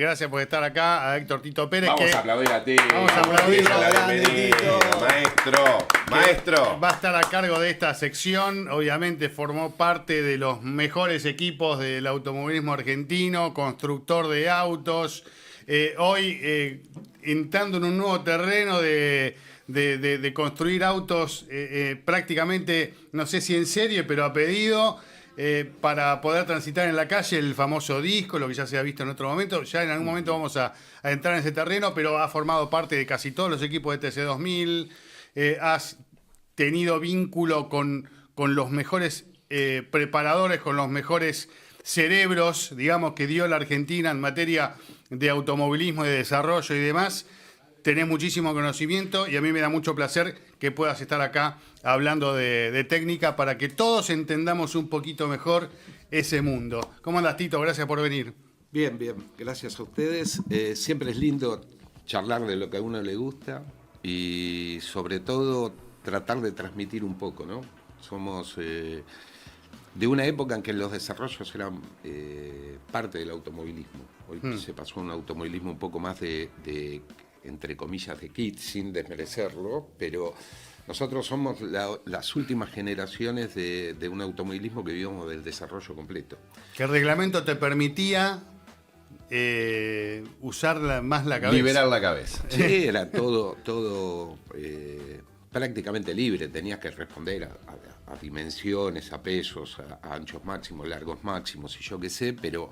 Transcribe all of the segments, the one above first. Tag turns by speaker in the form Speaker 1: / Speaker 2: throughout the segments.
Speaker 1: gracias por estar acá. A Héctor Tito Pérez.
Speaker 2: Vamos a aplaudir a ti.
Speaker 1: Vamos a aplaudir
Speaker 2: la bienvenida, maestro.
Speaker 1: Va a estar a cargo de esta sección. Obviamente formó parte de los mejores equipos del automovilismo argentino, constructor de autos. Hoy entrando en un nuevo terreno de construir autos prácticamente, no sé si en serie, pero a pedido. Para poder transitar en la calle el famoso disco, lo que ya se ha visto en otro momento. Ya en algún momento vamos a entrar en ese terreno, pero ha formado parte de casi todos los equipos de TC2000. Has tenido vínculo con los mejores preparadores, con los mejores cerebros, digamos, que dio la Argentina en materia de automovilismo y de desarrollo y demás. Tenés muchísimo conocimiento y a mí me da mucho placer que puedas estar acá hablando de técnica para que todos entendamos un poquito mejor ese mundo. ¿Cómo andas, Tito? Gracias por venir.
Speaker 3: Bien, bien. Gracias a ustedes. Siempre es lindo charlar de lo que a uno le gusta y sobre todo tratar de transmitir un poco, ¿no? Somos de una época en que los desarrollos eran parte del automovilismo. Hoy se pasó a un automovilismo un poco más de entre comillas, de kit, sin desmerecerlo, pero nosotros somos las últimas generaciones de un automovilismo que vivimos del desarrollo completo.
Speaker 1: ¿Qué reglamento te permitía usar más la cabeza?
Speaker 2: Liberar la cabeza.
Speaker 3: Sí, era todo prácticamente libre, tenías que responder a dimensiones, a pesos, a anchos máximos, largos máximos y yo qué sé, pero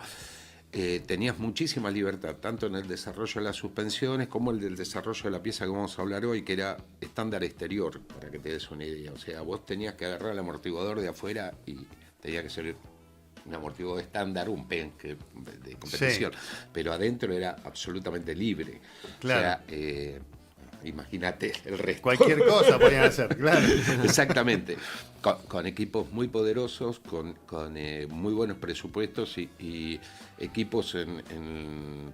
Speaker 3: tenías muchísima libertad, tanto en el desarrollo de las suspensiones como el del desarrollo de la pieza que vamos a hablar hoy, que era estándar exterior, para que te des una idea. O sea, vos tenías que agarrar el amortiguador de afuera y tenía que ser un amortiguador estándar, un PEN de competición, sí. Pero adentro era absolutamente libre.
Speaker 1: Claro.
Speaker 3: O sea, imagínate el resto.
Speaker 1: Cualquier cosa podían hacer, claro.
Speaker 3: Exactamente. Con equipos muy poderosos, con muy buenos presupuestos y equipos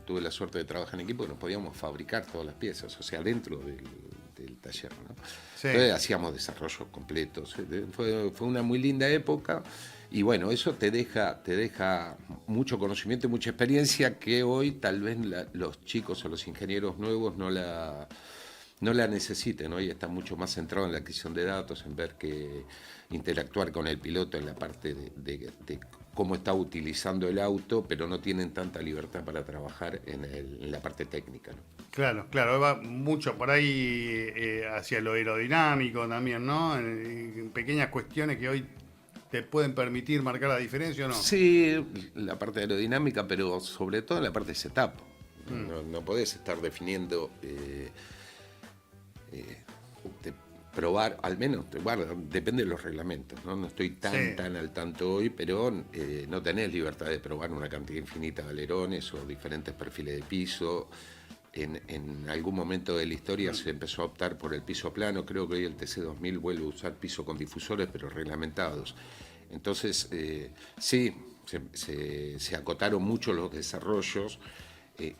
Speaker 3: tuve la suerte de trabajar en equipo que nos podíamos fabricar todas las piezas, o sea, dentro del taller, ¿no? Sí. Entonces hacíamos desarrollos completos. Fue una muy linda época y bueno, eso te deja mucho conocimiento y mucha experiencia que hoy tal vez los chicos o los ingenieros nuevos no la necesiten. Hoy está mucho más centrado en la adquisición de datos, en ver que interactuar con el piloto en la parte de cómo está utilizando el auto, pero no tienen tanta libertad para trabajar en la parte técnica, ¿no?
Speaker 1: Claro, va mucho por ahí hacia lo aerodinámico también, ¿no? En pequeñas cuestiones que hoy te pueden permitir marcar la diferencia, ¿o no?
Speaker 3: Sí, la parte aerodinámica, pero sobre todo en la parte de setup. No podés estar definiendo... probar, al menos, depende de los reglamentos, ¿no? No estoy tan al tanto hoy, pero no tenés libertad de probar una cantidad infinita de alerones o diferentes perfiles de piso. En algún momento de la historia se empezó a optar por el piso plano, creo que hoy el TC2000 vuelve a usar piso con difusores, pero reglamentados. Entonces, sí, se acotaron mucho los desarrollos.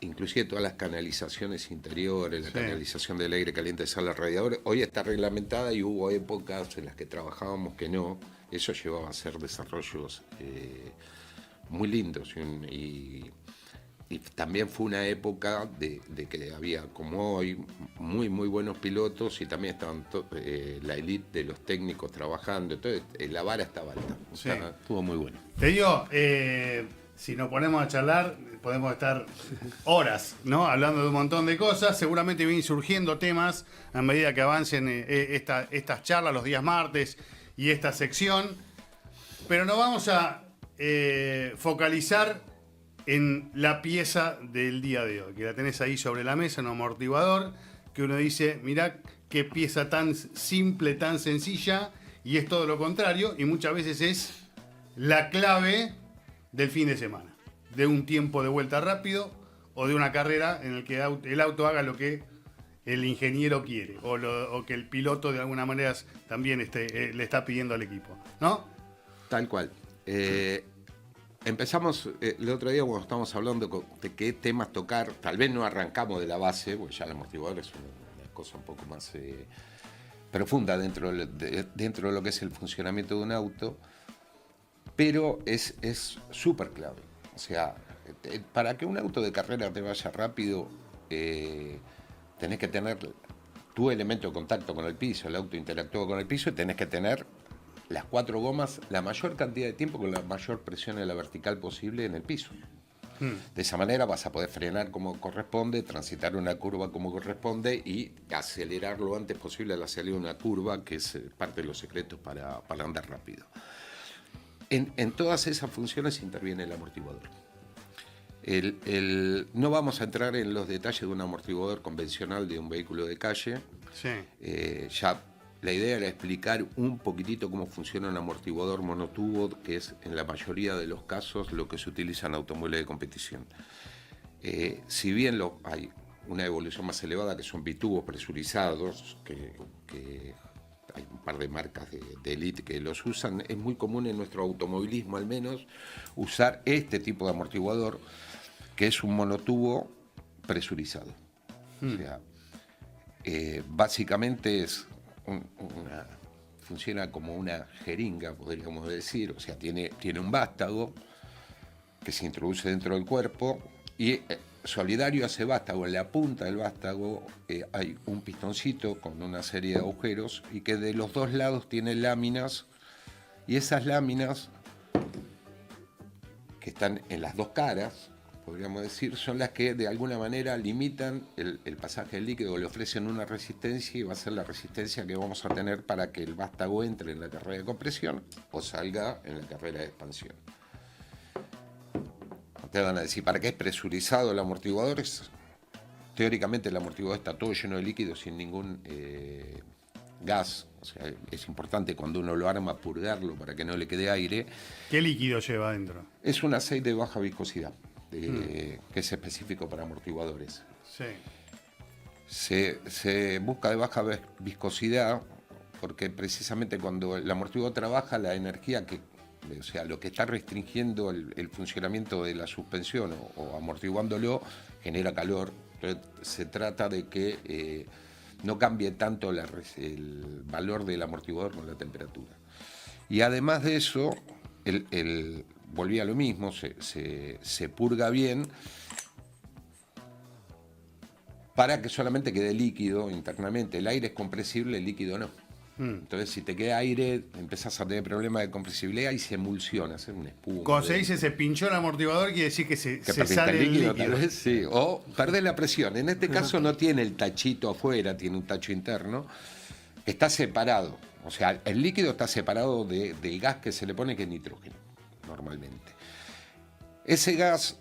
Speaker 3: Inclusive todas las canalizaciones interiores, la canalización del aire caliente sale al radiador, hoy está reglamentada y hubo épocas en las que trabajábamos que no, eso llevaba a hacer desarrollos muy lindos y también fue una época de que había, como hoy, muy muy buenos pilotos y también estaban la elite de los técnicos trabajando, entonces la vara estaba alta, estuvo muy bueno.
Speaker 1: Te digo, si nos ponemos a charlar, podemos estar horas, ¿no? Hablando de un montón de cosas. Seguramente vienen surgiendo temas a medida que avancen estas charlas los días martes y esta sección. Pero nos vamos a focalizar en la pieza del día de hoy, que la tenés ahí sobre la mesa, un amortiguador, que uno dice, mirá qué pieza tan simple, tan sencilla, y es todo lo contrario, y muchas veces es la clave del fin de semana, de un tiempo de vuelta rápido o de una carrera en el que el auto haga lo que el ingeniero quiere o que el piloto de alguna manera también le está pidiendo al equipo, ¿no?
Speaker 3: Tal cual. Empezamos el otro día cuando estábamos hablando de qué temas tocar, tal vez no arrancamos de la base, porque ya el amortiguador es una cosa un poco más profunda dentro de lo que es el funcionamiento de un auto, pero es súper clave. O sea, Para que un auto de carrera te vaya rápido, tenés que tener tu elemento de contacto con el piso, el auto interactúa con el piso y tenés que tener las 4 gomas la mayor cantidad de tiempo con la mayor presión en la vertical posible en el piso. De esa manera vas a poder frenar como corresponde, transitar una curva como corresponde y acelerar lo antes posible a la salida de una curva, que es parte de los secretos para andar rápido. En todas esas funciones interviene el amortiguador. No vamos a entrar en los detalles de un amortiguador convencional de un vehículo de calle.
Speaker 1: Sí.
Speaker 3: Ya la idea era explicar un poquitito cómo funciona un amortiguador monotubo, que es en la mayoría de los casos lo que se utiliza en automóviles de competición. Si bien hay una evolución más elevada, que son bitubos presurizados, que hay un par de marcas de elite que los usan, es muy común en nuestro automovilismo al menos usar este tipo de amortiguador, que es un monotubo presurizado. O sea, básicamente funciona como una jeringa, podríamos decir. O sea, tiene un vástago que se introduce dentro del cuerpo y solidario a ese vástago, en la punta del vástago hay un pistoncito con una serie de agujeros y que de los dos lados tiene láminas, y esas láminas que están en las dos caras, podríamos decir, son las que de alguna manera limitan el pasaje del líquido, le ofrecen una resistencia y va a ser la resistencia que vamos a tener para que el vástago entre en la carrera de compresión o salga en la carrera de expansión. Te van a decir, ¿para qué es presurizado el amortiguador? Teóricamente el amortiguador está todo lleno de líquido sin ningún gas. O sea, es importante cuando uno lo arma purgarlo para que no le quede aire.
Speaker 1: ¿Qué líquido lleva adentro?
Speaker 3: Es un aceite de baja viscosidad, que es específico para amortiguadores.
Speaker 1: Sí.
Speaker 3: Se busca de baja viscosidad porque precisamente cuando el amortiguador trabaja, la energía o sea, lo que está restringiendo el funcionamiento de la suspensión o amortiguándolo genera calor. Entonces, se trata de que no cambie tanto el valor del amortiguador con la temperatura. Y además de eso, volvía a lo mismo, se purga bien para que solamente quede líquido internamente. El aire es compresible, el líquido no. Entonces, si te queda aire, empezás a tener problemas de compresibilidad y se emulsiona, hace una espuma.
Speaker 1: Cuando se dice se pinchó el amortiguador, quiere decir que se
Speaker 3: perdiste
Speaker 1: sale el líquido.
Speaker 3: Tal vez, sí. O perdés la presión. En este caso no tiene el tachito afuera, tiene un tacho interno. Está separado. O sea, el líquido está separado del gas que se le pone, que es nitrógeno, normalmente. Ese gas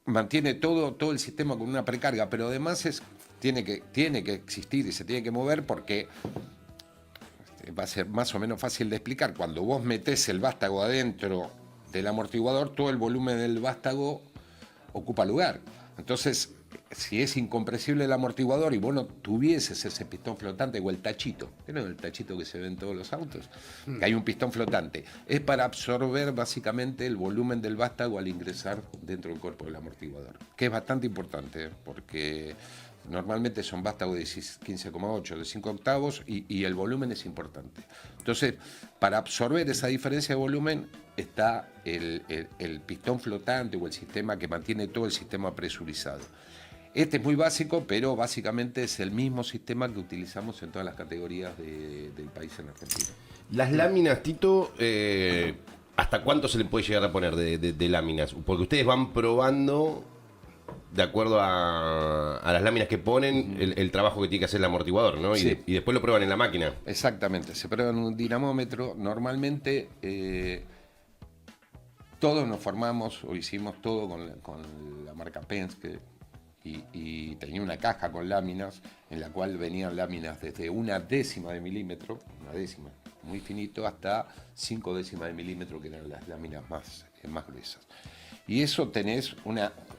Speaker 3: mantiene todo el sistema con una precarga, pero además tiene que existir y se tiene que mover porque va a ser más o menos fácil de explicar. Cuando vos metés el vástago adentro del amortiguador, todo el volumen del vástago ocupa lugar. Entonces, si es incompresible el amortiguador y vos no tuvieses ese pistón flotante o el tachito, ¿vieron el tachito que se ve en todos los autos? Que hay un pistón flotante. Es para absorber básicamente el volumen del vástago al ingresar dentro del cuerpo del amortiguador, que es bastante importante porque normalmente son vástagos de 15,8, de 5 octavos y el volumen es importante. Entonces, para absorber esa diferencia de volumen está el pistón flotante o el sistema que mantiene todo el sistema presurizado. Este es muy básico, pero básicamente es el mismo sistema que utilizamos en todas las categorías del país en Argentina.
Speaker 2: Las láminas, Tito, ¿hasta cuánto se le puede llegar a poner de láminas? Porque ustedes van probando, de acuerdo a las láminas que ponen, el trabajo que tiene que hacer el amortiguador, ¿no?
Speaker 3: Sí.
Speaker 2: Y después lo prueban en la máquina.
Speaker 3: Exactamente, se prueba en un dinamómetro. Normalmente todos nos formamos o hicimos todo con la marca Penske y tenía una caja con láminas en la cual venían láminas desde 1/10 de milímetro, 1/10, muy finito, hasta 5/10 de milímetro, que eran las láminas más gruesas. Y eso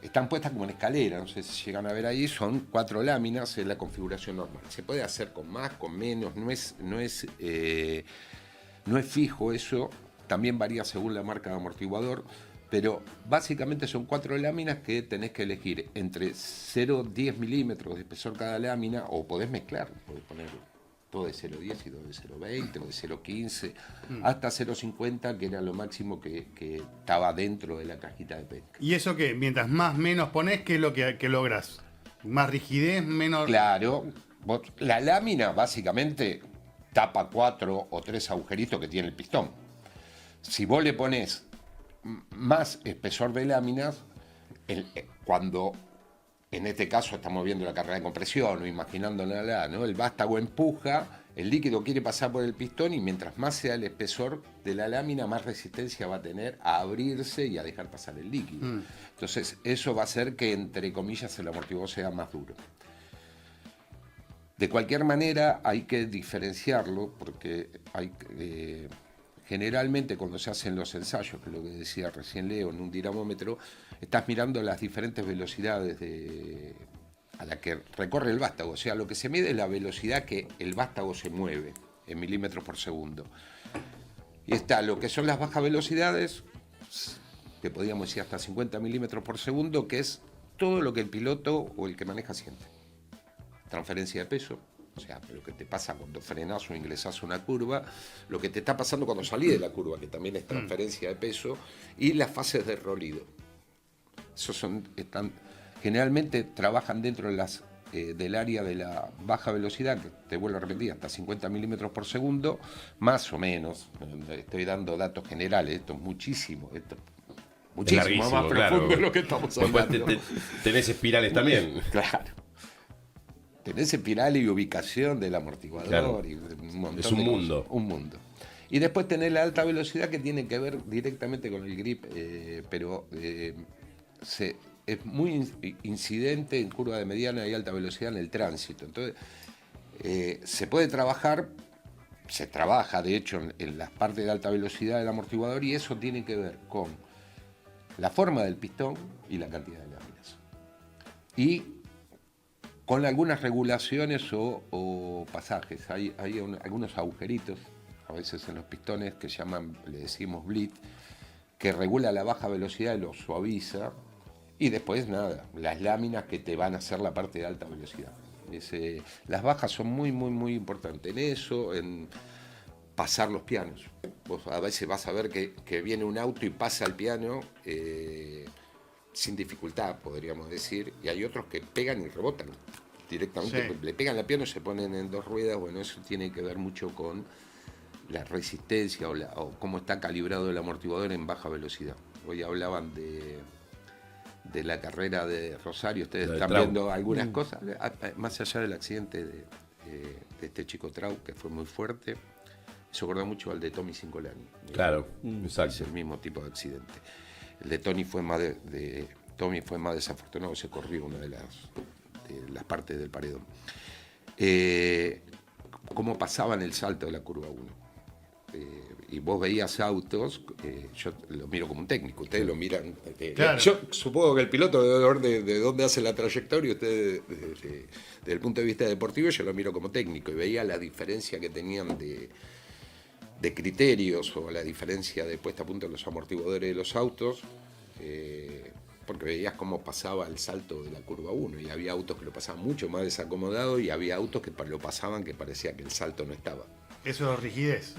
Speaker 3: están puestas como en escalera, no sé si llegan a ver ahí, son 4 láminas, es la configuración normal. Se puede hacer con más, con menos, no es fijo eso, también varía según la marca de amortiguador, pero básicamente son 4 láminas que tenés que elegir entre 0,10 milímetros de espesor cada lámina, o podés mezclar, podés poner todo de 0,10 y todo de 0,20 o de 0,15, hasta 0,50, que era lo máximo que estaba dentro de la cajita de pesca.
Speaker 1: ¿Y eso qué? Mientras más menos pones, ¿qué es lo que logras? ¿Más rigidez, menos...?
Speaker 3: Claro, la lámina básicamente tapa 4 o 3 agujeritos que tiene el pistón. Si vos le pones más espesor de láminas, cuando en este caso estamos viendo la carrera de compresión o imaginándola, ¿no? El vástago empuja, el líquido quiere pasar por el pistón y mientras más sea el espesor de la lámina, más resistencia va a tener a abrirse y a dejar pasar el líquido. Entonces eso va a hacer que, entre comillas, el amortiguador sea más duro. De cualquier manera hay que diferenciarlo porque generalmente cuando se hacen los ensayos, que es lo que decía recién Leo, en un dinamómetro, estás mirando las diferentes velocidades a la que recorre el vástago. O sea, lo que se mide es la velocidad que el vástago se mueve en milímetros por segundo. Y está lo que son las bajas velocidades, que podríamos decir hasta 50 milímetros por segundo, que es todo lo que el piloto o el que maneja siente. Transferencia de peso, o sea, lo que te pasa cuando frenás o ingresás una curva, lo que te está pasando cuando salís de la curva, que también es transferencia de peso, y las fases de rolido. Esos generalmente trabajan dentro de del área de la baja velocidad, que te vuelvo a repetir, hasta 50 milímetros por segundo, más o menos. Estoy dando datos generales, esto es muchísimo más profundo de lo que estamos hablando.
Speaker 2: Tenés espirales también.
Speaker 3: Claro. Tenés espiral y ubicación del amortiguador.
Speaker 2: Claro.
Speaker 3: Y un montón
Speaker 2: Es un
Speaker 3: de
Speaker 2: mundo.
Speaker 3: cosas. Un mundo. Y después tenés la alta velocidad, que tiene que ver directamente con el grip, pero es muy incidente en curva de mediana y alta velocidad en el tránsito. Entonces, se puede trabajar, se trabaja de hecho en las partes de alta velocidad del amortiguador, y eso tiene que ver con la forma del pistón y la cantidad de láminas. Y con algunas regulaciones o pasajes. Hay algunos agujeritos, a veces en los pistones, que le decimos bleed, que regula la baja velocidad y lo suaviza. Y después, nada, las láminas que te van a hacer la parte de alta velocidad. Las bajas son muy, muy, muy importantes en eso, en pasar los pianos. Vos a veces vas a ver que viene un auto y pasa el piano sin dificultad, podríamos decir, y hay otros que pegan y rebotan directamente, sí. Le pegan la piano y se ponen en dos ruedas. Bueno, eso tiene que ver mucho con la resistencia o cómo está calibrado el amortiguador en baja velocidad. Hoy hablaban de la carrera de Rosario, ustedes están viendo algunas cosas, más allá del accidente de este chico Trau, que fue muy fuerte, se acordó mucho al de Tommy Cincolani.
Speaker 2: Claro, exacto.
Speaker 3: Es el mismo tipo de accidente. El de Tony fue más Tommy fue más desafortunado, se corrió una de las partes del paredón. Cómo pasaban el salto de la curva 1. Y vos veías autos, yo lo miro como un técnico, ustedes lo miran.
Speaker 1: Claro.
Speaker 3: Yo supongo que el piloto debe ver de dónde hace la trayectoria, ustedes desde el punto de vista deportivo, yo lo miro como técnico y veía la diferencia que tenían de criterios o la diferencia de puesta a punto de los amortiguadores de los autos, porque veías cómo pasaba el salto de la curva 1 y había autos que lo pasaban mucho más desacomodado y había autos que lo pasaban que parecía que el salto no estaba.
Speaker 1: Eso es rigidez.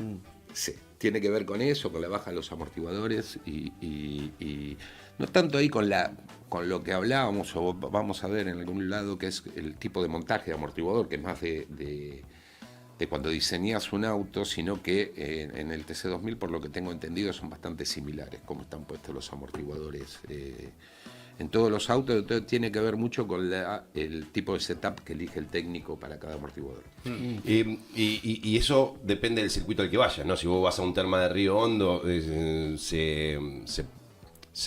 Speaker 3: Sí, tiene que ver con eso, con la baja de los amortiguadores y no tanto ahí con lo que hablábamos o vamos a ver en algún lado, que es el tipo de montaje de amortiguador, que es más de cuando diseñas un auto, sino que en el TC2000, por lo que tengo entendido, son bastante similares, como están puestos los amortiguadores en todos los autos. Entonces tiene que ver mucho con el tipo de setup que elige el técnico para cada amortiguador.
Speaker 2: Y eso depende del circuito al que vayas, ¿no? Si vos vas a un Terma de Río Hondo, se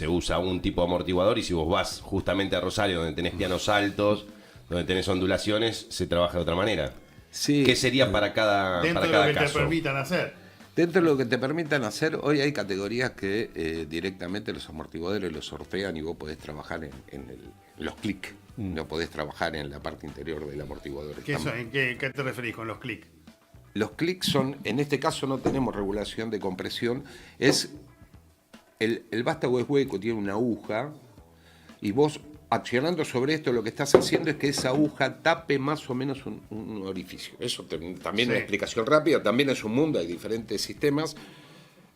Speaker 2: usa un tipo de amortiguador, y si vos vas justamente a Rosario, donde tenés pianos altos, donde tenés ondulaciones, se trabaja de otra manera.
Speaker 3: Sí.
Speaker 2: ¿Qué sería para cada caso?
Speaker 1: Dentro de lo que te permitan hacer.
Speaker 3: Dentro de lo que te permitan hacer, hoy hay categorías que directamente los amortiguadores los sortean y vos podés trabajar en los clics. No podés trabajar en la parte interior del amortiguador.
Speaker 1: ¿En qué te referís con los clics?
Speaker 3: Los clics son, en este caso no tenemos regulación de compresión, es el vástago es hueco, tiene una aguja, y vos accionando sobre esto, lo que estás haciendo es que esa aguja tape más o menos un orificio. Eso también es una explicación rápida, también es un mundo, hay diferentes sistemas,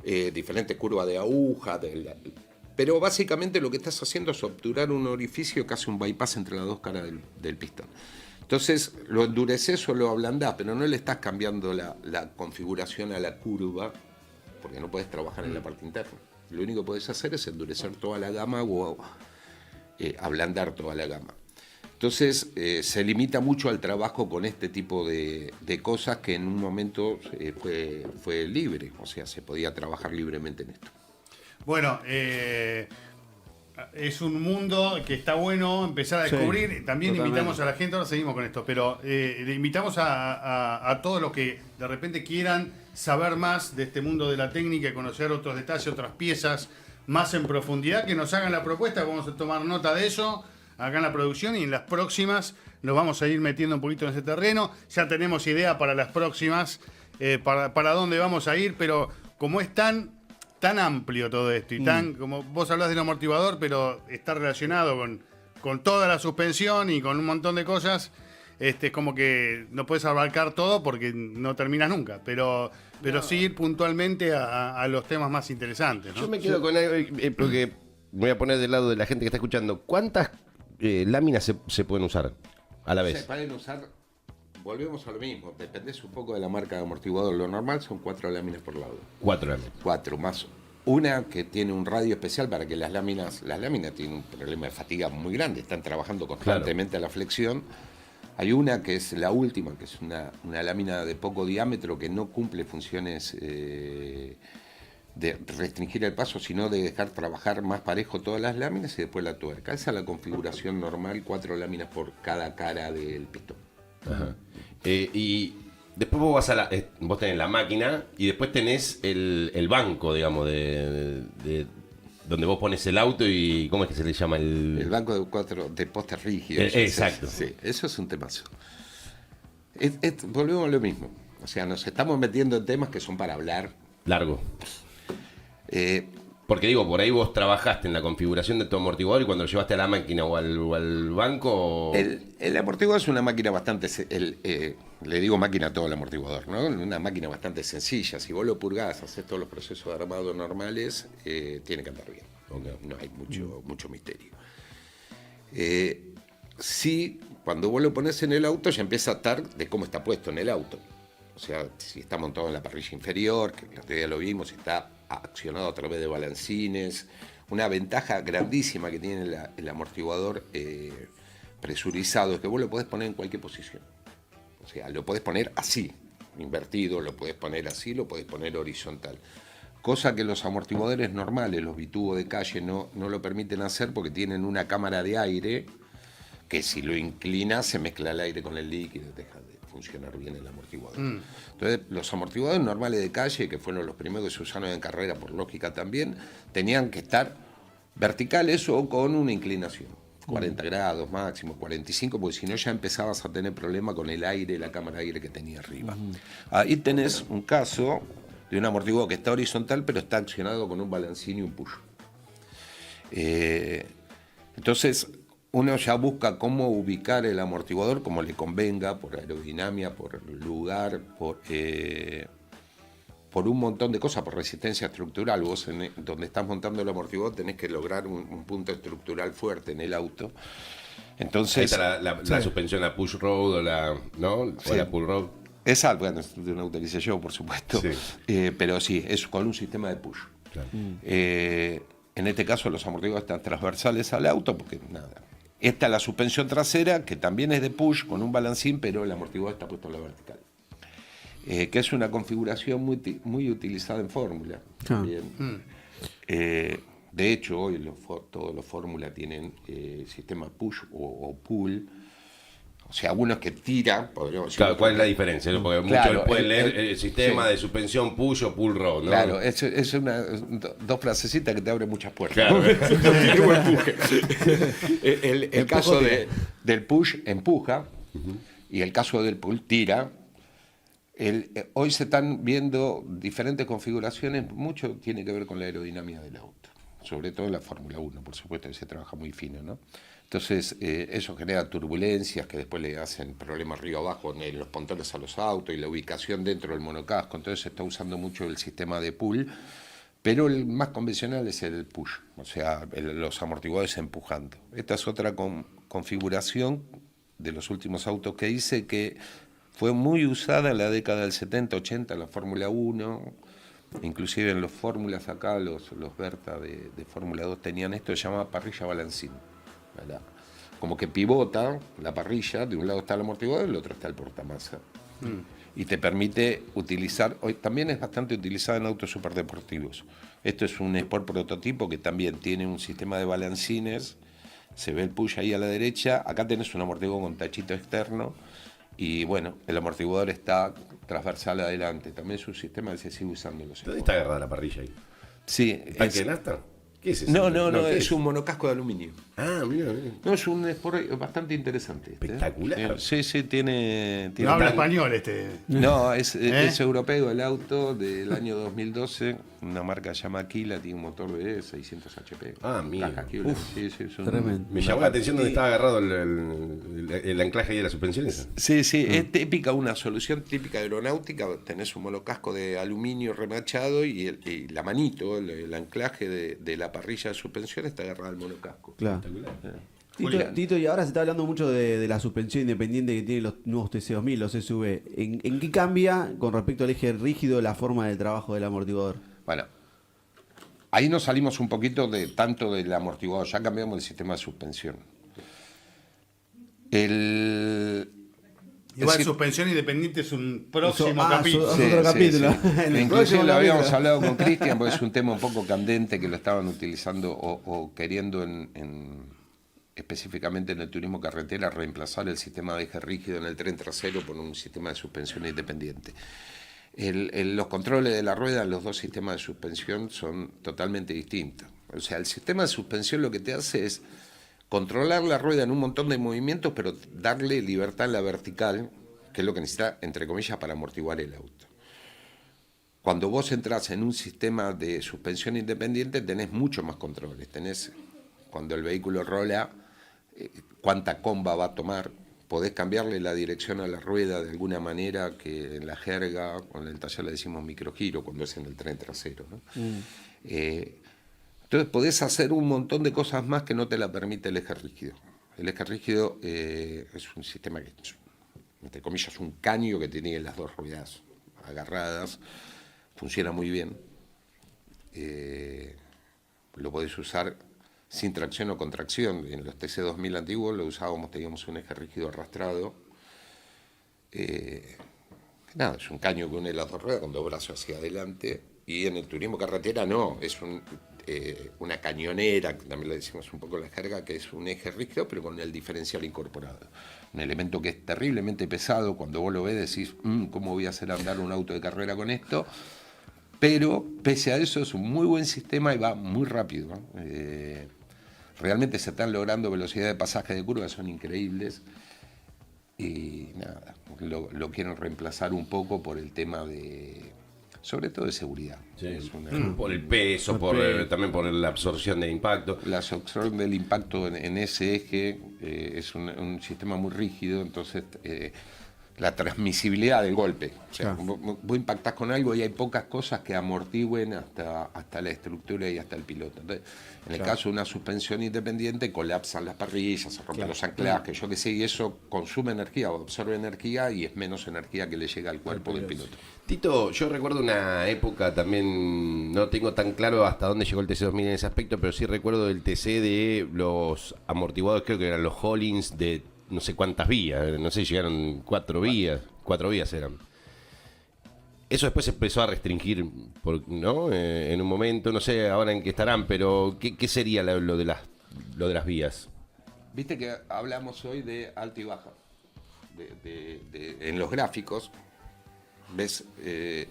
Speaker 3: diferentes curvas de aguja, pero básicamente lo que estás haciendo es obturar un orificio que hace un bypass entre las dos caras del pistón. Entonces lo endureces o lo ablandás, pero no le estás cambiando la configuración a la curva, porque no puedes trabajar en la parte interna. Lo único que puedes hacer es endurecer toda la gama o ablandar toda la gama. Entonces se limita mucho al trabajo con este tipo de cosas que en un momento fue libre, o sea, se podía trabajar libremente en esto.
Speaker 1: Bueno, es un mundo que está bueno empezar a descubrir.
Speaker 4: Sí,
Speaker 1: También
Speaker 4: totalmente.
Speaker 1: invitamos a la gente, ahora seguimos con esto, pero le invitamos a todos los que de repente quieran saber más de este mundo de la técnica y conocer otros detalles, otras piezas más en profundidad, que nos hagan la propuesta. Vamos a tomar nota de eso acá en la producción y en las próximas nos vamos a ir metiendo un poquito en ese terreno. Ya tenemos idea para las próximas, para dónde vamos a ir, pero como es tan amplio todo esto y tan, como vos hablás del amortiguador, pero está relacionado con toda la suspensión y con un montón de cosas, es como que no puedes abarcar todo porque no terminas nunca, pero sí ir puntualmente a los temas más interesantes, ¿no?
Speaker 2: Yo me quedo con algo, porque me voy a poner del lado de la gente que está escuchando. ¿Cuántas láminas se pueden usar a la vez?
Speaker 3: Se pueden usar, volvemos a lo mismo, depende un poco de la marca de amortiguador. Lo normal son 4 láminas por lado.
Speaker 2: 4 láminas.
Speaker 3: 4 más una que tiene un radio especial para que las láminas tienen un problema de fatiga muy grande, están trabajando constantemente a la flexión. Hay una que es la última, que es una lámina de poco diámetro que no cumple funciones de restringir el paso, sino de dejar trabajar más parejo todas las láminas y después la tuerca. Esa es la configuración normal, 4 láminas por cada cara del pistón.
Speaker 2: Ajá. Y después vos vos tenés la máquina y después tenés el banco, digamos, de donde vos pones el auto y ¿cómo es que se le llama?
Speaker 3: El banco de postes rígidos.
Speaker 2: Exacto.
Speaker 3: Sí, eso es un temazo. Volvemos a lo mismo. O sea, nos estamos metiendo en temas que son para hablar.
Speaker 2: Largo. Porque digo, por ahí vos trabajaste en la configuración de tu amortiguador y cuando lo llevaste a la máquina o al banco...
Speaker 3: El amortiguador es una máquina bastante... le digo máquina a todo el amortiguador, ¿no? Una máquina bastante sencilla. Si vos lo purgás, haces todos los procesos de armado normales, tiene que andar bien. Okay. No hay mucho misterio. Sí, cuando vos lo pones en el auto ya empieza a estar de cómo está puesto en el auto. O sea, si está montado en la parrilla inferior, que el otro día lo vimos, está accionado a través de balancines. Una ventaja grandísima que tiene el amortiguador presurizado es que vos lo podés poner en cualquier posición. O sea, lo podés poner así, invertido, lo podés poner así, lo podés poner horizontal. Cosa que los amortiguadores normales, los bitubos de calle, no lo permiten hacer porque tienen una cámara de aire que si lo inclinas se mezcla el aire con el líquido y deja de funcionar bien el amortiguador. Entonces, los amortiguadores normales de calle, que fueron los primeros que se usaron en carrera por lógica también, tenían que estar verticales o con una inclinación. 40 grados máximo, 45, porque si no ya empezabas a tener problema con el aire, la cámara de aire que tenía arriba. Ahí tenés un caso de un amortiguador que está horizontal, pero está accionado con un balancín y un push. Entonces, uno ya busca cómo ubicar el amortiguador como le convenga, por aerodinámica, por lugar, por un montón de cosas, por resistencia estructural. Vos donde estás montando el amortiguador tenés que lograr un punto estructural fuerte en el auto. Entonces,
Speaker 2: ahí está la suspensión, la push road o la pull road.
Speaker 3: Esa, bueno, no utilicé yo, por supuesto, sí. Pero sí, es con un sistema de push. Claro. En este caso los amortiguadores están transversales al auto, porque nada. Esta es la suspensión trasera, que también es de push, con un balancín, pero el amortiguador está puesto en la vertical. Que es una configuración muy utilizada en Fórmula. De hecho, hoy todos los Fórmula tienen sistema push o pull. O sea, uno que tira, podríamos decir.
Speaker 2: Claro, ¿cuál es la diferencia? Porque muchos pueden leer el sistema de suspensión push o pull road, ¿no?
Speaker 3: Claro, es dos frasecitas que te abren muchas puertas.
Speaker 2: Claro.
Speaker 3: El caso del push empuja y el caso del pull tira. Hoy se están viendo diferentes configuraciones, mucho tiene que ver con la aerodinámica del auto, sobre todo en la Fórmula 1, por supuesto, que se trabaja muy fino, ¿no? Entonces, eso genera turbulencias que después le hacen problemas río abajo en los pontones a los autos y la ubicación dentro del monocasco. Entonces se está usando mucho el sistema de pull, pero el más convencional es el push, o sea, los amortiguadores empujando. Esta es otra configuración de los últimos autos que hice que fue muy usada en la década del 70-80 en la Fórmula 1, inclusive en los fórmulas acá, los Berta de Fórmula 2 tenían esto, se llama parrilla balancín. ¿Verdad? Como que pivota la parrilla, de un lado está el amortiguador, del otro está el portamasa. Y te permite utilizar, hoy también es bastante utilizado en autos superdeportivos. Esto es un Sport prototipo que también tiene un sistema de balancines, se ve el push ahí a la derecha, acá tenés un amortiguador con tachito externo, y bueno, el amortiguador está transversal adelante, también es un sistema que se sigue usando en los
Speaker 2: ¿Dónde está agarrada la parrilla ahí?
Speaker 3: Sí.
Speaker 2: ¿Tanque de nafta? ¿Qué es eso?
Speaker 3: No,
Speaker 2: ¿qué
Speaker 3: es un monocasco de aluminio.
Speaker 2: Ah, mira.
Speaker 3: No, es un Sport bastante interesante.
Speaker 2: Espectacular.
Speaker 3: Sí, tiene
Speaker 1: No habla
Speaker 3: tan-
Speaker 1: español este.
Speaker 3: No, es europeo el auto del año 2012, una marca llamada Aquila, tiene un motor de 600 HP.
Speaker 2: Ah, mira.
Speaker 3: Caja Aquila. Sí, es un-
Speaker 4: Tremendo.
Speaker 2: Me llamó la atención dónde estaba agarrado el anclaje ahí de la suspensión esa.
Speaker 3: Sí, es típica, una solución típica aeronáutica. Tenés un monocasco de aluminio remachado y la manito, el anclaje de la parrilla de suspensión está agarrada al monocasco.
Speaker 4: Claro.
Speaker 1: Julián.
Speaker 4: Tito, y ahora se está hablando mucho de la suspensión independiente que tienen los nuevos TC2000, los SUV. ¿En qué cambia con respecto al eje rígido la forma del trabajo del amortiguador?
Speaker 3: Bueno, ahí nos salimos un poquito de tanto del amortiguador, ya cambiamos el sistema de suspensión.
Speaker 1: Igual
Speaker 3: Sí.
Speaker 1: suspensión independiente es un próximo
Speaker 4: Eso-
Speaker 1: capítulo.
Speaker 4: es otro capítulo. En el
Speaker 3: Inclusive
Speaker 4: próximo
Speaker 3: lo habíamos
Speaker 4: capítulo.
Speaker 3: hablado con Cristian, porque es un tema un poco candente que lo estaban utilizando o queriendo específicamente en el turismo carretera reemplazar el sistema de eje rígido en el tren trasero por un sistema de suspensión independiente. Los controles de la rueda en los dos sistemas de suspensión son totalmente distintos. O sea, el sistema de suspensión lo que te hace es controlar la rueda en un montón de movimientos, pero darle libertad en la vertical, que es lo que necesita, entre comillas, para amortiguar el auto. Cuando vos entras en un sistema de suspensión independiente, tenés mucho más controles. Tenés, cuando el vehículo rola, cuánta comba va a tomar. Podés cambiarle la dirección a la rueda de alguna manera, que en la jerga, con el taller le decimos microgiro, cuando es en el tren trasero, ¿no? Entonces podés hacer un montón de cosas más que no te la permite el eje rígido. El eje rígido es un sistema que, entre comillas, es un caño que tiene las dos ruedas agarradas, funciona muy bien. Lo podés usar sin tracción o con tracción. En los TC2000 antiguos lo usábamos, teníamos un eje rígido arrastrado. Nada, es un caño que une las dos ruedas con dos brazos hacia adelante. Y en el turismo carretera no, es una cañonera, que también le decimos un poco la jerga, que es un eje rígido, pero con el diferencial incorporado. Un elemento que es terriblemente pesado, cuando vos lo ves decís, ¿cómo voy a hacer andar un auto de carrera con esto? Pero pese a eso es un muy buen sistema y va muy rápido, ¿no? Realmente se están logrando velocidades de pasaje de curva, son increíbles. Y nada, lo quieren reemplazar un poco por el tema de, sobre todo de seguridad.
Speaker 2: Sí.
Speaker 3: Es una-
Speaker 2: Por el peso, también por la absorción del impacto.
Speaker 3: La absorción del impacto en ese eje es un sistema muy rígido, entonces la transmisibilidad del golpe. O sea,
Speaker 4: Claro.
Speaker 3: vos impactás con algo y hay pocas cosas que amortigüen hasta la estructura y hasta el piloto. Entonces, en el caso de una suspensión independiente, colapsan las parrillas, se rompen los anclajes, yo qué sé, y eso consume energía o absorbe energía y es menos energía que le llega al cuerpo del piloto.
Speaker 2: Tito, yo recuerdo una época también, no tengo tan claro hasta dónde llegó el TC2000 en ese aspecto, pero sí recuerdo el TC de los amortiguadores, creo que eran los Hollins de no sé cuántas vías, no sé, llegaron 4 vías eran. Eso después se empezó a restringir, ¿no? En un momento, no sé ahora en qué estarán, pero ¿qué sería lo de las vías?
Speaker 3: Viste que hablamos hoy de alta y baja. En los gráficos ves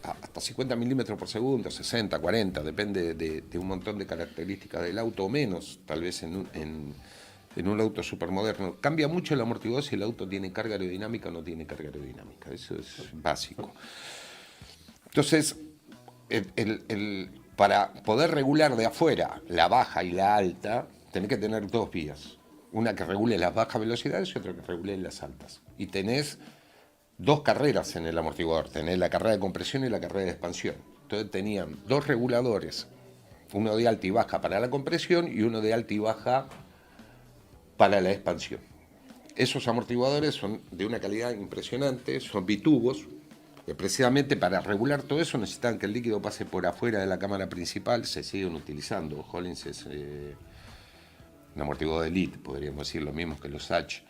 Speaker 3: hasta 50 milímetros por segundo, 60, 40, depende de un montón de características del auto o menos, tal vez en un auto supermoderno. Cambia mucho el amortiguador si el auto tiene carga aerodinámica o no tiene carga aerodinámica, eso es básico. Entonces, para poder regular de afuera la baja y la alta, tenés que tener dos vías. una que regule las bajas velocidades y otra que regule las altas. Y tenés 2 carreras en el amortiguador, tenés la carrera de compresión y la carrera de expansión. Entonces tenían 2 reguladores, uno de alta y baja para la compresión y uno de alta y baja para la expansión. Esos amortiguadores son de una calidad impresionante, son bitubos, que precisamente para regular todo eso necesitan que el líquido pase por afuera de la cámara principal, se siguen utilizando. Hollins es un amortiguador de elite, podríamos decir, lo mismo que los Sach.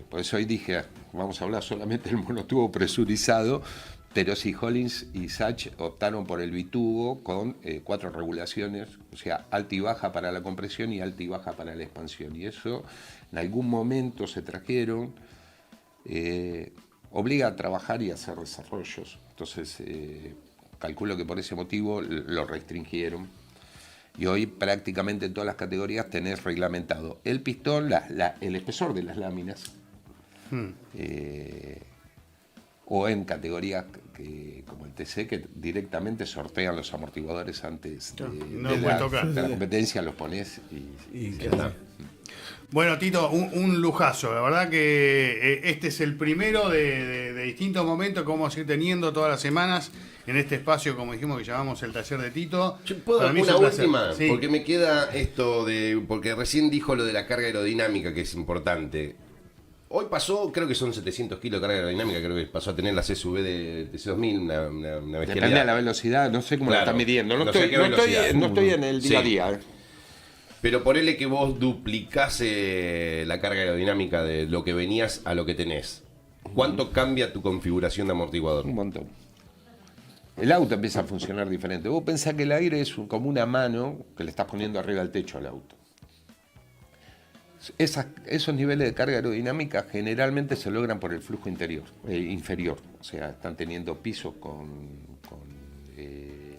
Speaker 3: Por eso hoy dije, vamos a hablar solamente del monotubo presurizado, pero sí, Hollins y Sach optaron por el bitubo con 4 regulaciones, o sea, alta y baja para la compresión y alta y baja para la expansión. Y eso en algún momento se trajeron, obliga a trabajar y a hacer desarrollos. Entonces, calculo que por ese motivo lo restringieron. Y hoy prácticamente en todas las categorías tenés reglamentado el pistón, el espesor de las láminas, o en categorías como el TC, que directamente sortean los amortiguadores antes de la competencia, los pones y ya está.
Speaker 1: Bueno, Tito, un lujazo. La verdad que este es el primero de distintos momentos que vamos a ir teniendo todas las semanas en este espacio, como dijimos, que llamamos el taller de Tito.
Speaker 2: Yo puedo
Speaker 1: Para mí es
Speaker 2: una
Speaker 1: un placer.
Speaker 2: última,
Speaker 1: Sí.
Speaker 2: porque me queda esto de... Porque recién dijo lo de la carga aerodinámica, que es importante. Hoy pasó, creo que son 700 kilos de carga aerodinámica, creo que pasó a tener la CSV de C2000, una bestialidad.
Speaker 3: Depende de la velocidad, no sé cómo
Speaker 2: Claro,
Speaker 3: la están midiendo. No,
Speaker 2: no sé
Speaker 3: estoy,
Speaker 2: qué
Speaker 3: no, estoy,
Speaker 2: velocidad.
Speaker 3: no estoy en el día a
Speaker 2: Sí.
Speaker 3: día.
Speaker 2: Pero ponele que vos duplicase la carga aerodinámica de lo que venías a lo que tenés. ¿Cuánto cambia tu configuración de amortiguador?
Speaker 3: Un montón. El auto empieza a funcionar diferente. Vos pensás que el aire es como una mano que le estás poniendo arriba del techo al auto. Esos niveles de carga aerodinámica generalmente se logran por el flujo inferior. O sea, están teniendo pisos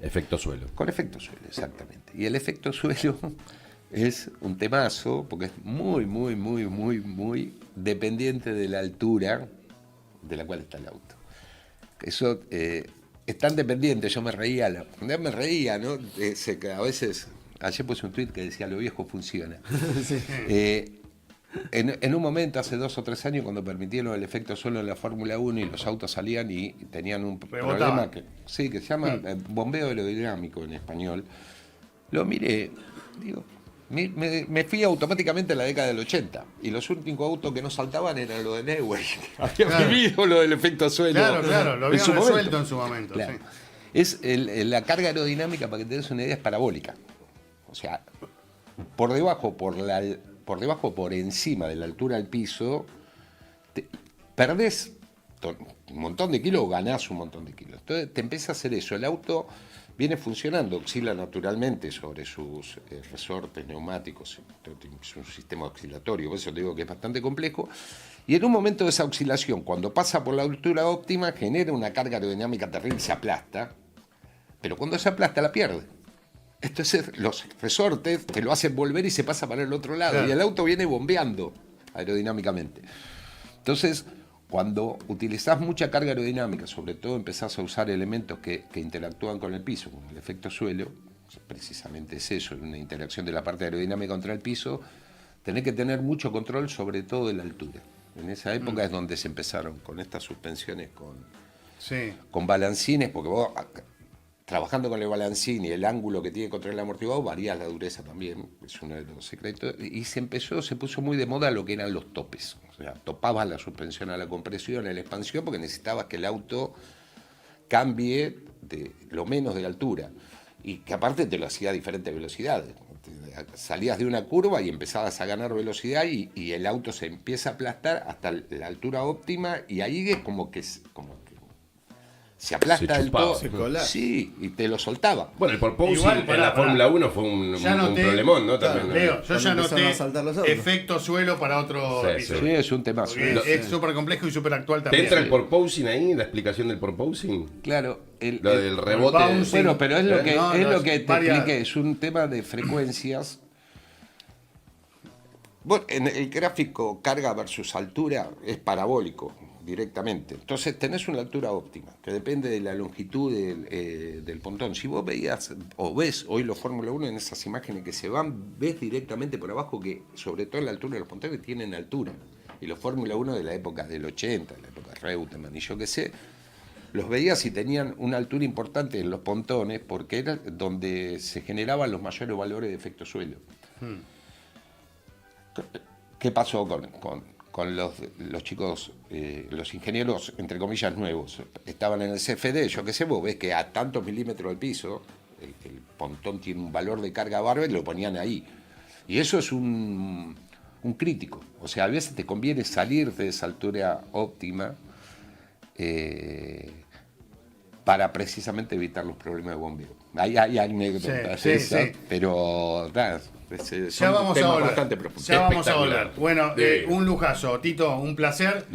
Speaker 2: Efecto suelo.
Speaker 3: con efecto suelo, exactamente. Y el efecto suelo es un temazo porque es muy, muy, muy, muy, muy dependiente de la altura de la cual está el auto. Eso es tan dependiente, yo me reía, ¿no? A veces, ayer puse un tuit que decía, lo viejo funciona.
Speaker 4: Sí.
Speaker 3: En un momento, hace 2 o 3 años, cuando permitieron el efecto suelo en la Fórmula 1 y los autos salían y tenían un problema que se llama bombeo aerodinámico en español, lo miré, digo, me fui automáticamente a la década del 80 y los únicos autos que no saltaban eran los de Neuer. Había vivido lo del efecto suelo.
Speaker 1: Claro, lo habían resuelto en su momento.
Speaker 3: Claro.
Speaker 1: Sí.
Speaker 3: Es la carga aerodinámica, para que te des una idea, es parabólica. O sea, por debajo, por encima de la altura del piso, perdés un montón de kilos o ganás un montón de kilos. Entonces te empieza a hacer eso. El auto viene funcionando, oscila naturalmente sobre sus resortes neumáticos, es un sistema oscilatorio, por eso te digo que es bastante complejo. Y en un momento de esa oscilación, cuando pasa por la altura óptima, genera una carga aerodinámica terrible, se aplasta, pero cuando se aplasta la pierde. Entonces los resortes te lo hacen volver y se pasa para el otro lado, y el auto viene bombeando aerodinámicamente. Entonces, cuando utilizás mucha carga aerodinámica, sobre todo empezás a usar elementos que interactúan con el piso, como el efecto suelo, precisamente es eso, una interacción de la parte aerodinámica contra el piso, tenés que tener mucho control, sobre todo de la altura. En esa época es donde se empezaron con estas suspensiones con balancines, porque vos, trabajando con el balancín y el ángulo que tiene contra el amortiguador, varía la dureza también, es uno de los secretos, y se puso muy de moda lo que eran los topes. O sea, topabas la suspensión a la compresión, a la expansión, porque necesitabas que el auto cambie de lo menos de altura, y que aparte te lo hacía a diferentes velocidades. Salías de una curva y empezabas a ganar velocidad y el auto se empieza a aplastar hasta la altura óptima, y ahí es como que se aplasta del todo. Sí, y te lo soltaba.
Speaker 2: Bueno, el porpoising
Speaker 1: Igual,
Speaker 2: en la Fórmula 1 fue un problemón, ¿no?
Speaker 1: Claro,
Speaker 2: También, ¿no?
Speaker 1: Leo, yo ya
Speaker 4: Cuando empezaron a saltar los
Speaker 1: noté
Speaker 4: autos.
Speaker 1: efecto suelo para otro
Speaker 2: Sí,
Speaker 1: episodio.
Speaker 3: Sí, es un temazo.
Speaker 1: Porque es súper complejo y súper actual
Speaker 2: ¿Te
Speaker 1: también.
Speaker 2: entra el porpoising ahí, la explicación del porpoising?
Speaker 3: Claro.
Speaker 2: Lo del rebote.
Speaker 1: bounce.
Speaker 3: Bueno, pero es lo que,
Speaker 1: No,
Speaker 3: es
Speaker 1: no,
Speaker 3: lo que te
Speaker 1: varias-
Speaker 3: expliqué, es un tema de frecuencias. Bueno, en el gráfico carga versus altura es parabólico. directamente. Entonces tenés una altura óptima, que depende de la longitud del pontón. Si vos veías, o ves hoy los Fórmula 1 en esas imágenes que se van, ves directamente por abajo que, sobre todo en la altura de los pontones, tienen altura. Y los Fórmula 1 de la época del 80, de la época de Reutemann y yo qué sé, los veías y tenían una altura importante en los pontones porque era donde se generaban los mayores valores de efecto suelo. ¿Qué pasó con los chicos, los ingenieros, entre comillas, nuevos? Estaban en el CFD, yo qué sé, vos ves que a tantos milímetros del piso, el pontón tiene un valor de carga bárbaro y lo ponían ahí. Y eso es un crítico. O sea, a veces te conviene salir de esa altura óptima para precisamente evitar los problemas de bombeo. Hay anécdotas,
Speaker 1: sí.
Speaker 3: pero nada,
Speaker 1: Ya vamos a volver.
Speaker 3: bastante profundos.
Speaker 1: Ya vamos a
Speaker 2: Espectacular.
Speaker 1: volver. Bueno,
Speaker 2: De-
Speaker 1: un lujazo. Tito, un placer.